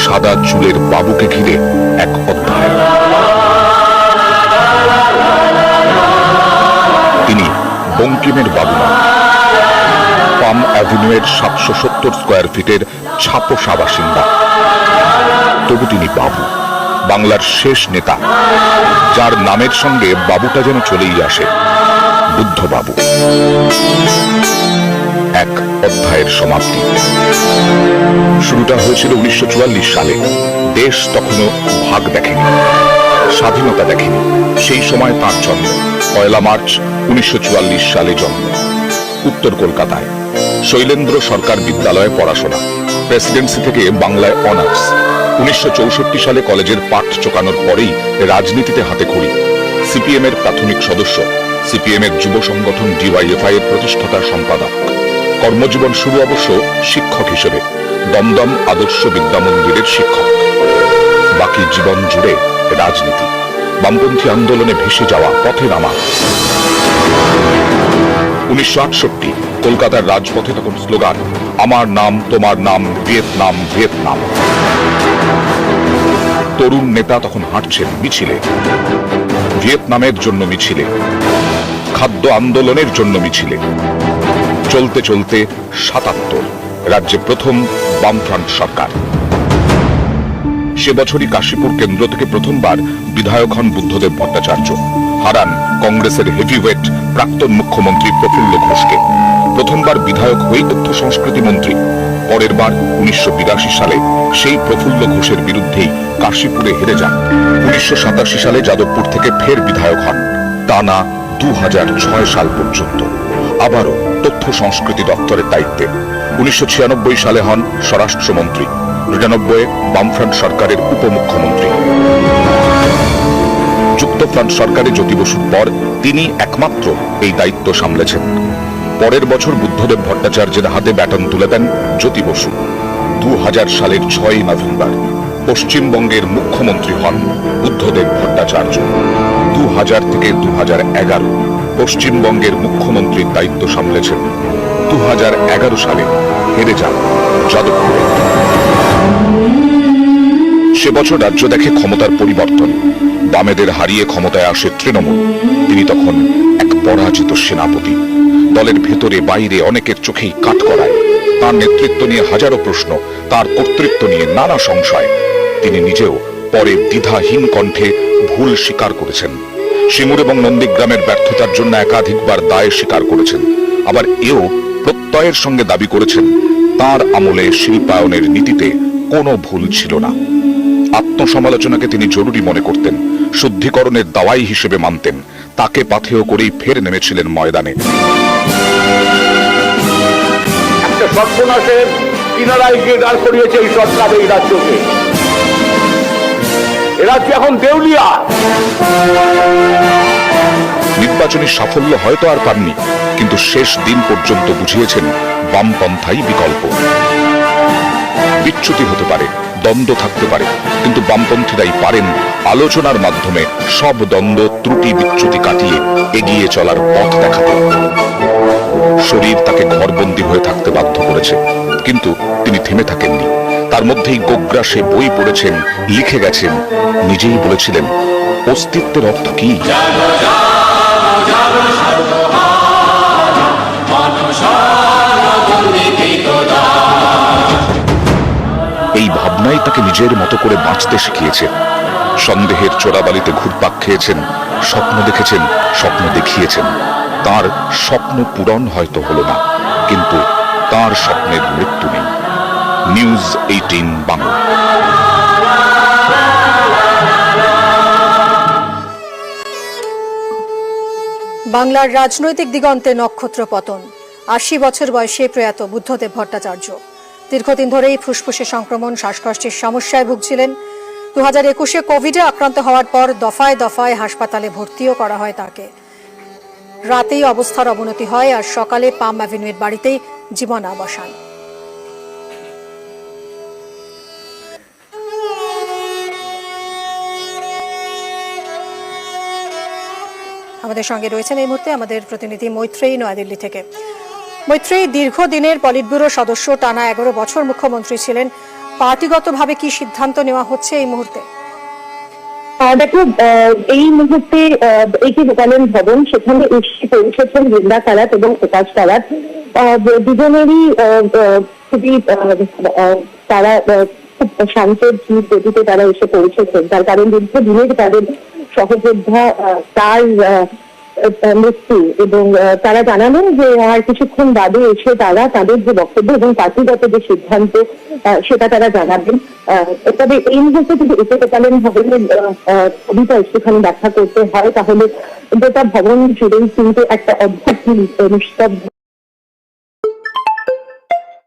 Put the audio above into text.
সাদা চুলের বাবুকে ঘিরে এক অধ্যায়। তিনি বঙ্কিমের বাবু নন, পাম অ্যাভিনিউয়ের 770 স্কোয়ার ফিটের ছাপোষা বাসিন্দা। তবু তিনি বাবু, বাংলার শেষ নেতা, যার নামের সঙ্গে বাবুটা যেন চলেই আসে, বুদ্ধবাবু। এক অধ্যায়ের সমাপ্তি। শুরুটা হয়েছিল 1944 সালে। দেশ তখনও ভাগ দেখেনি, স্বাধীনতা দেখেনি। সেই সময় তাঁর জন্ম 1 মার্চ 1944 সালে জন্ম, উত্তর কলকাতায়। শৈলেন্দ্র সরকার বিদ্যালয়ে পড়াশোনা, প্রেসিডেন্সি থেকে বাংলায় অনার্স। 1964 সালে কলেজের পাঠ চোকানোর পরেই রাজনীতিতে হাতে খড়ি। সিপিএম এর প্রাথমিক সদস্য, সিপিএম এর যুব সংগঠন ডিওয়াইএফআই এর প্রতিষ্ঠাতা সম্পাদক। কর্মজীবন শুরু অবশ্য শিক্ষক হিসেবে, দমদম আদর্শ বিদ্যা মন্দিরের শিক্ষক। বাকি জীবন জুড়ে রাজনীতি, বামপন্থী আন্দোলনে ভেসে যাওয়া, পথে নামা। 1968 কলকাতার রাজপথে তখন স্লোগান, আমার নাম তোমার নাম ভিয়েতনাম ভিয়েতনাম। তরুণ নেতা তখন হাঁটছেন মিছিলে, ভিয়েতনামের জন্য মিছিলে, খাদ্য আন্দোলনের জন্য মিছিলে। চলতে চলতে 77 রাজ্যে প্রথম বামফ্রন্ট সরকার। সে বছরই কাশীপুর কেন্দ্র থেকে প্রথমবার বিধায়ক হন বুদ্ধদেব ভট্টাচার্য। হারান কংগ্রেসের হেভিওয়েট প্রাক্তন মুখ্যমন্ত্রী প্রফুল্ল ঘোষকে। প্রথমবার বিধায়ক হয়ে তথ্য সংস্কৃতি মন্ত্রী। পরের বার 1982 সালে সেই প্রফুল্ল ঘোষের বিরুদ্ধেই কাশীপুরে হেরে যান। 1987 সালে যাদবপুর থেকে ফের বিধায়ক হন, টানা 2006 সাল পর্যন্ত। আবারও তথ্য সংস্কৃতি দপ্তরের দায়িত্বে। 1996 সালে হন স্বরাষ্ট্রমন্ত্রী, 99 বামফ্রন্ট সরকারের উপমুখ্যমন্ত্রী। যুক্তফ্রন্ট সরকারে জ্যোতি বসুর পর তিনি একমাত্র এই দায়িত্ব সামলেছেন। পরের বছর বুদ্ধদেব ভট্টাচার্যের হাতে ব্যাটন তুলে দেন জ্যোতি বসু। 2000 সালের 6 নভেম্বর পশ্চিমবঙ্গের মুখ্যমন্ত্রী হন বুদ্ধদেব ভট্টাচার্য। 2000 থেকে 2011 পশ্চিমবঙ্গের মুখ্যমন্ত্রীর দায়িত্ব সামলেছেন। 2011 সালে হেরে যান যাদবপুরে। সে বছর রাজ্য দেখে ক্ষমতার পরিবর্তন, বামেদের হারিয়ে ক্ষমতায় আসে তৃণমূল। তিনি তখন এক পরাজিত সেনাপতি। দলের ভেতরে বাইরে অনেকের চোখেই কাঠগড়ায়। তার নেতৃত্ব নিয়ে হাজারো প্রশ্ন, তার কর্তৃত্ব নিয়ে নানা সংশয়। তিনি নিজেও পরে দ্বিধাহীন কণ্ঠে ভুল স্বীকার করেছেন। সিঙ্গুর এবং নন্দীগ্রামের ব্যর্থতার জন্য একাধিকবার দায় স্বীকার করেছেন। আবার এও প্রত্যয়ের সঙ্গে দাবি করেছেন তার আমলে শিল্পায়নের নীতিতে কোনো ভুল ছিল না। আত্মসমালোচনাকে তিনি জরুরি মনে করতেন, শুদ্ধিকরণের দাওয়াই হিসেবে মানতেন। তাকে পাথেয় করেই ফের নেমেছিলেন ময়দানে। একটা সর্বনাশের কিনারায় গিয়ে দাঁড় করিয়েছে এই সরকার এই রাজ্যকে। এ রাজ্য এখন দেউলিয়া। নির্বাচনী সাফল্য হয়তো আর পাননি, কিন্তু শেষ দিন পর্যন্ত বুঝিয়েছেন বামপন্থাই বিকল্প। বিচ্যুতি হতে পারে, দ্বন্দ্ব থাকতে পারে, কিন্তু বামপন্থীরাই পারেন আলোচনার মাধ্যমে সব দ্বন্দ্ব ত্রুটি বিচ্যুতি কাটিয়ে এগিয়ে চলার পথ দেখাতে। শরীর তাকে ঘরবন্দী হয়ে থাকতে বাধ্য করেছে, কিন্তু তিনি থেমে থাকেননি। তার মধ্যেই গোগ্রাসে বই পড়েছেন, লিখে গেছেন, নিজেই বলেছিলেন অস্তিত্বের অর্থ কি। এই ভাবনাই তাকে নিজের মতো করে বাঁচতে শিখিয়েছে। সন্দেহের চোরাবালিতে ঘুরপাক খেয়েছেন, স্বপ্ন দেখেছেন, স্বপ্ন দেখিয়েছেন। তার স্বপ্ন পূরণ হয়তো হলো না, কিন্তু তার স্বপ্নের মৃত্যু নেই। নিউজ 18 বাংলা। বাংলার রাজনৈতিক দিগন্তে নক্ষত্র পতন। 80 বছর বয়সে প্রয়াত বুদ্ধদেব ভট্টাচার্য। দীর্ঘদিন ধরেই ফুসফুসে সংক্রমণ, শ্বাসকষ্টের সমস্যায় ভুগছিলেন। 2021-এ কোভিডে আক্রান্ত হওয়ার পর দফায় দফায় হাসপাতালে ভর্তিও করা হয় তাকে। রাতেই অবস্থার অবনতি হয়, আর সকালে পাম অ্যাভিনিউয়ের বাড়িতেই জীবনাবসান। আমাদের সঙ্গে রয়েছেন এই মুহূর্তে আমাদের প্রতিনিধি মৈত্রেয়ী নয়াদিল্লি থেকে। মৈত্রেয়ী, দীর্ঘদিনের পলিট ব্যুরো সদস্য, টানা 11 বছর মুখ্যমন্ত্রী ছিলেন। পার্টিগতভাবে কি সিদ্ধান্ত নেওয়া হচ্ছে এই মুহূর্তে? দেখো, এই মুহূর্তে এই যে গোপালন ভবন, সেখানে এসে পৌঁছেছেন বৃন্দা কারাত এবং প্রকাশ কারাত। দুজনেরই খুবই তারা খুব শান্তের গতিতে তারা এসে পৌঁছেছেন। তার কারণ দীর্ঘদিনের তাদের সহযোদ্ধা তার মৃত্যু, এবং তারা জানালেন যে আর কিছুক্ষণ বাদে এসে তারা তাদের যে বক্তব্য এবং পার্টিগত যে সিদ্ধান্ত সেটা তারা জানাবেন। তবে এই মুহূর্তে যদি এতে গোপালন ভবনের ছবিটা একটুখানি ব্যাখ্যা করতে হয়, তাহলে গোটা ভবন জুড়েই কিন্তু একটা অদ্ভুত নিস্তব্ধ